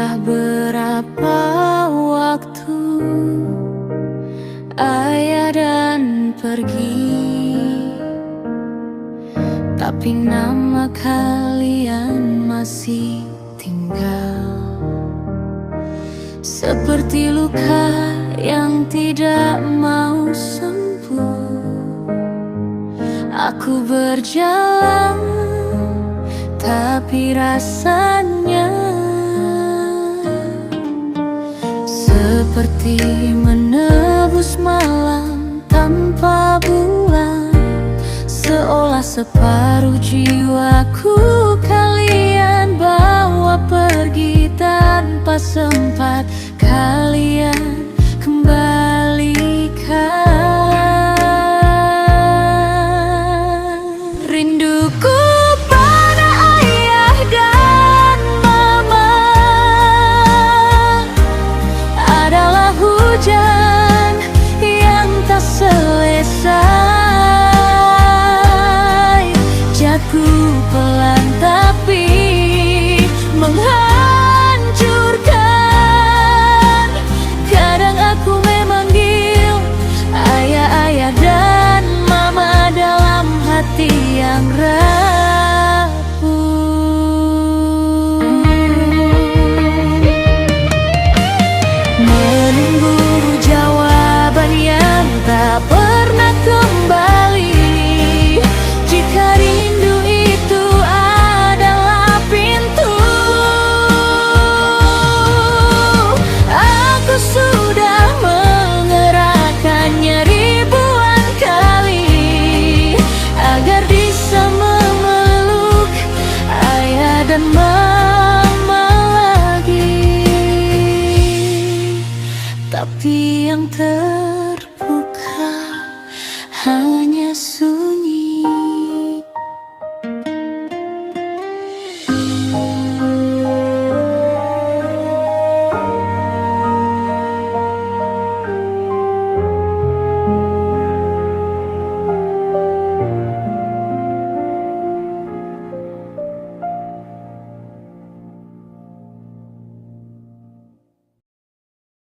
Sudah berapa waktu ayah dan pergi, tapi nama kalian masih tinggal. Seperti luka yang tidak mau sembuh, aku berjalan, tapi rasanya seperti menebus malam tanpa bulan. Seolah separuh jiwaku kalian bawa pergi tanpa sempat kalian kembalikan. Rinduku pada ayah dan mama adalah hujan yang tak selesai. Jatuh pelan tapi menghancurkan. Kadang aku memanggil ayah, ayah dan mama dalam hati yang rapuh. Menunggu jawaban yang tak pernah kembali. Jika rindu itu adalah pintu, aku sudah mengerahkannya ribuan kali agar bisa memeluk ayah dan mama lagi. Tapi yang terbuka hanya